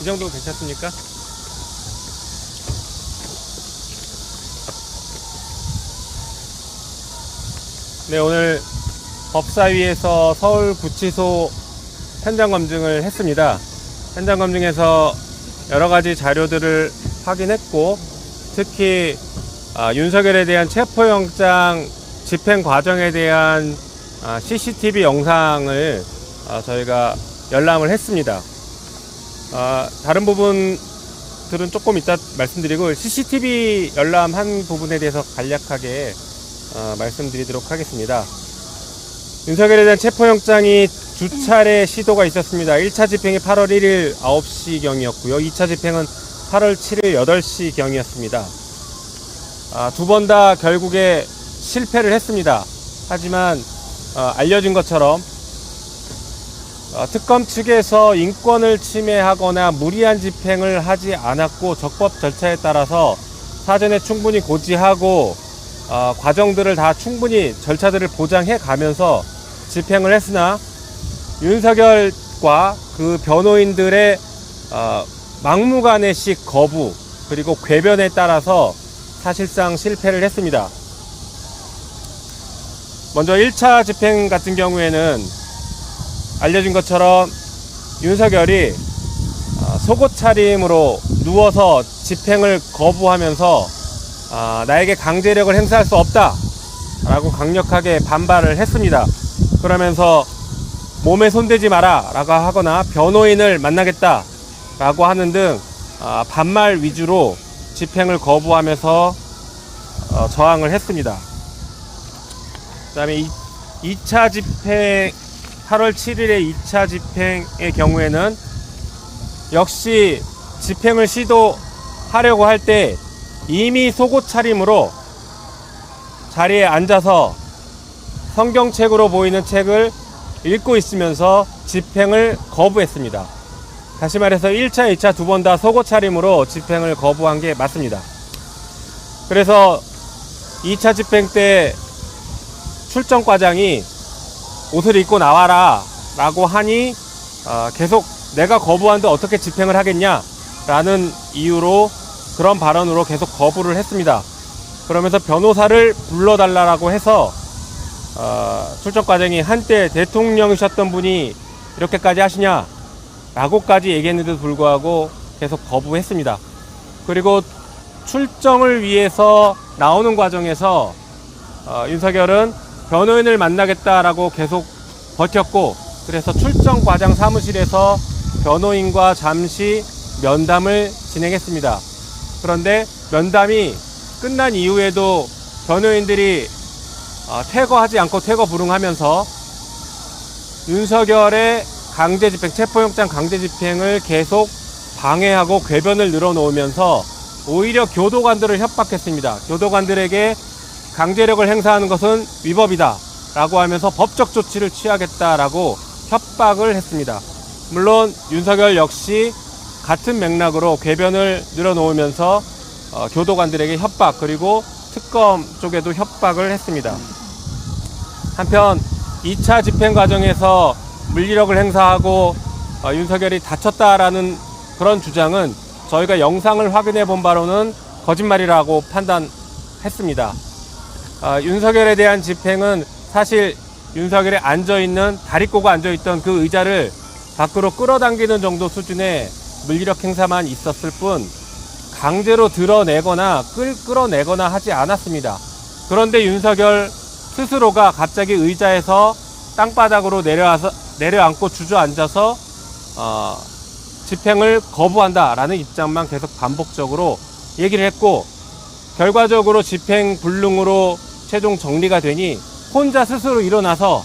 이 정도 괜찮습니까? 네, 오늘 법사위에서 서울구치소 현장 검증을 했습니다. 현장 검증에서 여러 가지 자료들을 확인했고, 특히 윤석열에 대한 체포영장 집행 과정에 대한 CCTV 영상을 저희가 열람을 했습니다. 다른 부분들은 조금 이따 말씀드리고, CCTV 열람한 부분에 대해서 간략하게 말씀드리도록 하겠습니다. 윤석열에 대한 체포영장이 두 차례 시도가 있었습니다. 1차 집행이 8월 1일 9시경이었고요. 2차 집행은 8월 7일 8시경이었습니다. 두 번 다 결국에 실패를 했습니다. 하지만 알려진 것처럼 특검 측에서 인권을 침해하거나 무리한 집행을 하지 않았고, 적법 절차에 따라서 사전에 충분히 고지하고 과정들을 다 충분히 절차들을 보장해 가면서 집행을 했으나, 윤석열과 그 변호인들의 막무가내식 거부 그리고 궤변에 따라서 사실상 실패를 했습니다. 먼저 1차 집행 같은 경우에는 알려진 것처럼 윤석열이 속옷 차림으로 누워서 집행을 거부하면서 나에게 강제력을 행사할 수 없다 라고 강력하게 반발을 했습니다. 그러면서 몸에 손대지 마라 라고 하거나 변호인을 만나겠다 라고 하는 등 반말 위주로 집행을 거부하면서 저항을 했습니다. 그 다음에 2차 집행, 8월 7일의 2차 집행의 경우에는 역시 집행을 시도하려고 할 때 이미 속옷 차림으로 자리에 앉아서 성경책으로 보이는 책을 읽고 있으면서 집행을 거부했습니다. 다시 말해서 1차, 2차 두 번 다 속옷 차림으로 집행을 거부한 게 맞습니다. 그래서 2차 집행 때 출정과장이 옷을 입고 나와라 라고 하니 계속 내가 거부하는데 어떻게 집행을 하겠냐 라는 이유로, 그런 발언으로 계속 거부를 했습니다. 그러면서 변호사를 불러달라고 해서 출정과장이 한때 대통령이셨던 분이 이렇게까지 하시냐 라고까지 얘기했는데도 불구하고 계속 거부했습니다. 그리고 출정을 위해서 나오는 과정에서 윤석열은 변호인을 만나겠다라고 계속 버텼고, 그래서 출정과장 사무실에서 변호인과 잠시 면담을 진행했습니다. 그런데 면담이 끝난 이후에도 변호인들이 퇴거하지 않고 퇴거 불응하면서 윤석열의 강제집행, 체포영장 강제집행을 계속 방해하고 궤변을 늘어놓으면서 오히려 교도관들을 협박했습니다. 교도관들에게 강제력을 행사하는 것은 위법이다 라고 하면서 법적 조치를 취하겠다라고 협박을 했습니다. 물론 윤석열 역시 같은 맥락으로 궤변을 늘어놓으면서 교도관들에게 협박, 그리고 특검 쪽에도 협박을 했습니다. 한편 2차 집행 과정에서 물리력을 행사하고 윤석열이 다쳤다라는 그런 주장은 저희가 영상을 확인해 본 바로는 거짓말이라고 판단했습니다. 윤석열에 대한 집행은 사실 윤석열이 앉아있는, 다리 꼬고 앉아있던 그 의자를 밖으로 끌어당기는 정도 수준의 물리력 행사만 있었을 뿐 강제로 드러내거나 끌어내거나 하지 않았습니다. 그런데 윤석열 스스로가 갑자기 의자에서 땅바닥으로 내려앉고 주저앉아서 집행을 거부한다라는 입장만 계속 반복적으로 얘기를 했고, 결과적으로 집행 불능으로 최종 정리가 되니 혼자 스스로 일어나서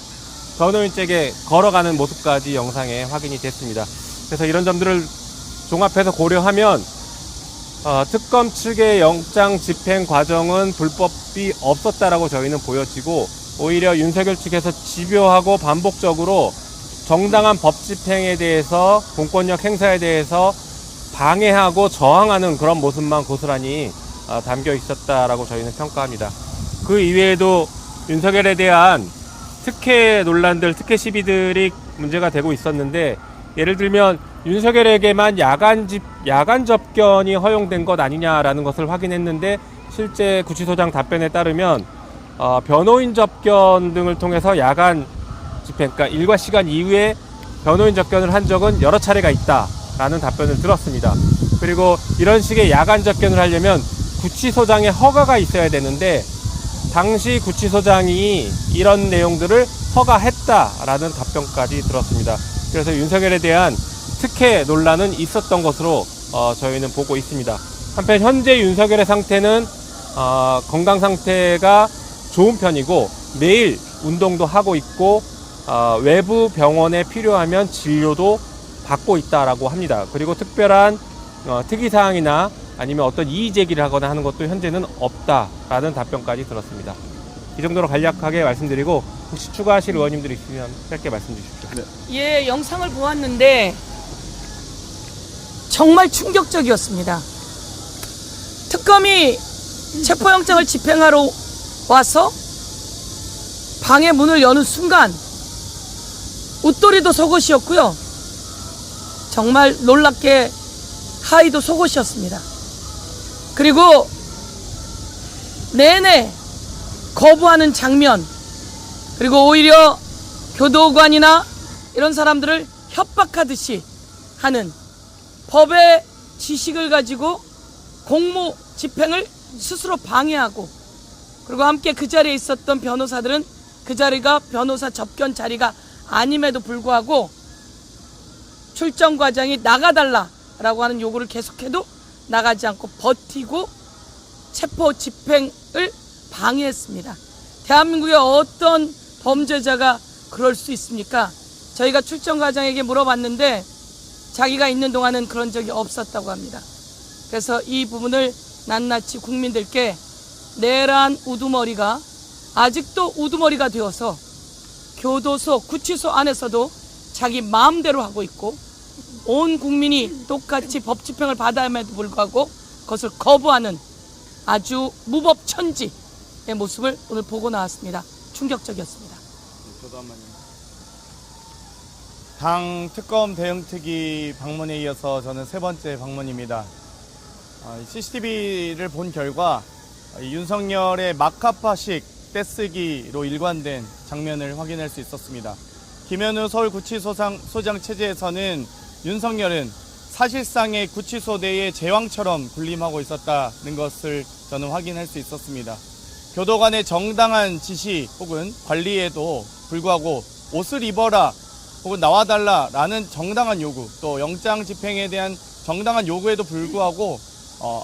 변호인 쪽에 걸어가는 모습까지 영상에 확인이 됐습니다. 그래서 이런 점들을 종합해서 고려하면 특검 측의 영장 집행 과정은 불법이 없었다라고 저희는 보여지고, 오히려 윤석열 측에서 집요하고 반복적으로 정당한 법 집행에 대해서, 공권력 행사에 대해서 방해하고 저항하는 그런 모습만 고스란히 담겨 있었다라고 저희는 평가합니다. 그 이외에도 윤석열에 대한 특혜 논란들, 특혜 시비들이 문제가 되고 있었는데, 예를 들면 윤석열에게만 야간 접견이 허용된 것 아니냐라는 것을 확인했는데, 실제 구치소장 답변에 따르면 변호인 접견 등을 통해서 야간 집행, 그러니까 일과 시간 이후에 변호인 접견을 한 적은 여러 차례가 있다라는 답변을 들었습니다. 그리고 이런 식의 야간 접견을 하려면 구치소장의 허가가 있어야 되는데, 당시 구치소장이 이런 내용들을 허가했다라는 답변까지 들었습니다. 그래서 윤석열에 대한 특혜 논란은 있었던 것으로 저희는 보고 있습니다. 한편 현재 윤석열의 상태는 건강 상태가 좋은 편이고, 매일 운동도 하고 있고, 외부 병원에 필요하면 진료도 받고 있다라고 합니다. 그리고 특별한 특이사항이나 아니면 어떤 이의 제기를 하거나 하는 것도 현재는 없다라는 답변까지 들었습니다. 이 정도로 간략하게 말씀드리고, 혹시 추가하실 의원님들 있으면 짧게 말씀 주십시오. 네. 예, 영상을 보았는데 정말 충격적이었습니다. 특검이 체포영장을 집행하러 와서 방의 문을 여는 순간 웃돌이도 속옷이었고요. 정말 놀랍게 하의도 속옷이었습니다. 그리고 내내 거부하는 장면, 그리고 오히려 교도관이나 이런 사람들을 협박하듯이 하는, 법의 지식을 가지고 공무 집행을 스스로 방해하고, 그리고 함께 그 자리에 있었던 변호사들은 그 자리가 변호사 접견 자리가 아님에도 불구하고 출정 과장이 나가달라라고 하는 요구를 계속해도 나가지 않고 버티고 체포 집행을 방해했습니다. 대한민국의 어떤 범죄자가 그럴 수 있습니까? 저희가 출정 과장에게 물어봤는데 자기가 있는 동안은 그런 적이 없었다고 합니다. 그래서 이 부분을 낱낱이 국민들께, 내란 우두머리가 아직도 우두머리가 되어서 교도소, 구치소 안에서도 자기 마음대로 하고 있고, 온 국민이 똑같이 법 집행을 받아야함에도 불구하고 그것을 거부하는 아주 무법천지의 모습을 오늘 보고 나왔습니다. 충격적이었습니다. 저도 한 말씀. 당 특검 대응특위 방문에 이어서 저는 세 번째 방문입니다. CCTV를 본 결과 윤석열의 마카파식 떼쓰기로 일관된 장면을 확인할 수 있었습니다. 김현우 서울구치소장 체제에서는 윤석열은 사실상의 구치소 내의 제왕처럼 군림하고 있었다는 것을 저는 확인할 수 있었습니다. 교도관의 정당한 지시 혹은 관리에도 불구하고 옷을 입어라 혹은 나와달라라는 정당한 요구, 또 영장 집행에 대한 정당한 요구에도 불구하고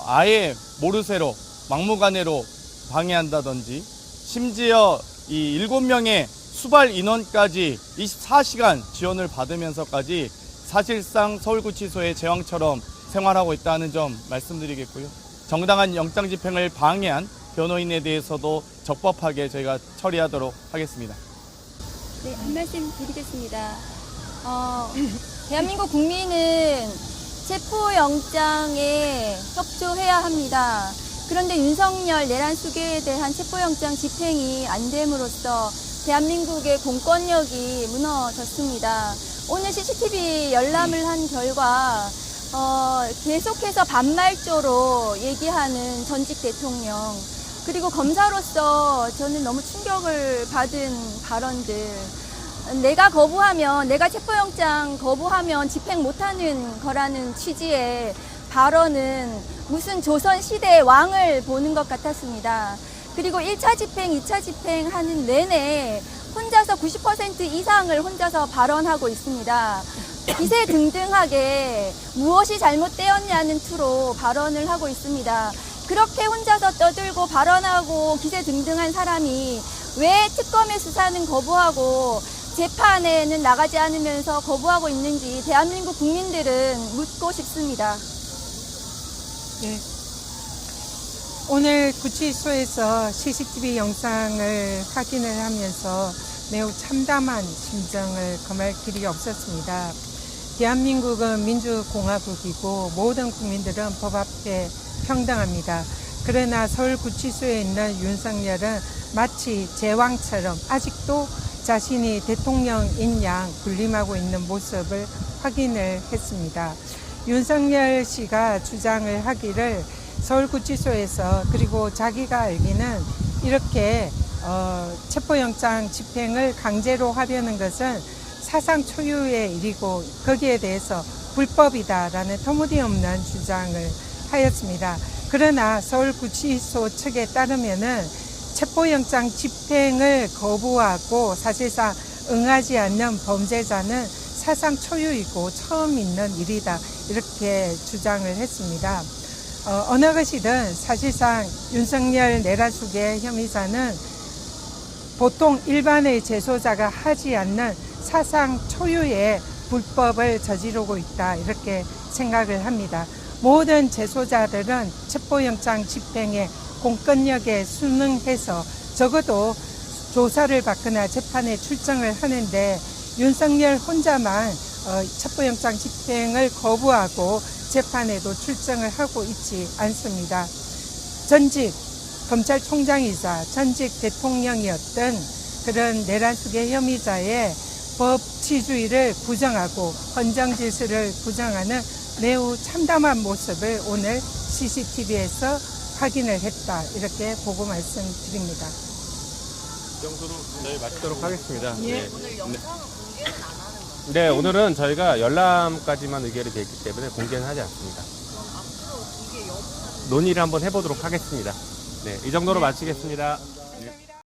아예 모르쇠로 막무가내로 방해한다든지, 심지어 이 7명의 수발 인원까지 24시간 지원을 받으면서까지 사실상 서울구치소의 제왕처럼 생활하고 있다는 점 말씀드리겠고요. 정당한 영장 집행을 방해한 변호인에 대해서도 적법하게 저희가 처리하도록 하겠습니다. 네, 한 말씀 드리겠습니다. 대한민국 국민은 체포영장에 협조해야 합니다. 그런데 윤석열 내란 수괴에 대한 체포영장 집행이 안 됨으로써 대한민국의 공권력이 무너졌습니다. 오늘 CCTV 열람을 한 결과 계속해서 반말조로 얘기하는 전직 대통령, 그리고 검사로서 저는 너무 충격을 받은 발언들, 내가 체포영장 거부하면 집행 못하는 거라는 취지의 발언은 무슨 조선시대의 왕을 보는 것 같았습니다. 그리고 1차 집행, 2차 집행하는 내내 혼자서 90% 이상을 혼자서 발언하고 있습니다. 기세등등하게 무엇이 잘못되었냐는 투로 발언을 하고 있습니다. 그렇게 혼자서 떠들고 발언하고 기세등등한 사람이 왜 특검의 수사는 거부하고 재판에는 나가지 않으면서 거부하고 있는지 대한민국 국민들은 묻고 싶습니다. 네. 오늘 구치소에서 CCTV 영상을 확인을 하면서 매우 참담한 심정을 금할 길이 없었습니다. 대한민국은 민주공화국이고 모든 국민들은 법 앞에 평등합니다. 그러나 서울구치소에 있는 윤석열은 마치 제왕처럼 아직도 자신이 대통령인 양 군림하고 있는 모습을 확인을 했습니다. 윤석열 씨가 주장을 하기를 서울구치소에서 그리고 자기가 알기는 이렇게 체포영장 집행을 강제로 하려는 것은 사상 초유의 일이고 거기에 대해서 불법이다라는 터무니없는 주장을 하였습니다. 그러나 서울구치소 측에 따르면은 체포영장 집행을 거부하고 사실상 응하지 않는 범죄자는 사상 초유이고 처음 있는 일이다 이렇게 주장을 했습니다. 어느 것이든 사실상 윤석열 내란숙의 혐의자는 보통 일반의 재소자가 하지 않는 사상 초유의 불법을 저지르고 있다 이렇게 생각을 합니다. 모든 재소자들은 체포영장 집행에 공권력에 순응해서 적어도 조사를 받거나 재판에 출정을 하는데 윤석열 혼자만 체포영장 집행을 거부하고 재판에도 출정을 하고 있지 않습니다. 전직 검찰총장이자 전직 대통령이었던 그런 내란숙의 혐의자의 법치주의를 부정하고 헌정질서를 부정하는 매우 참담한 모습을 오늘 CCTV에서 확인을 했다 이렇게 보고 말씀드립니다. 이 정도로 네, 마치도록 하겠습니다. 예. 오늘 영상은 공개는 안 하는 거죠? 네, 오늘은 저희가 열람까지만 의결이 되어 있기 때문에 공개는 하지 않습니다. 그럼 앞으로 이게 여부는 논의를 한번 해보도록 하겠습니다. 네, 이 정도로 마치겠습니다.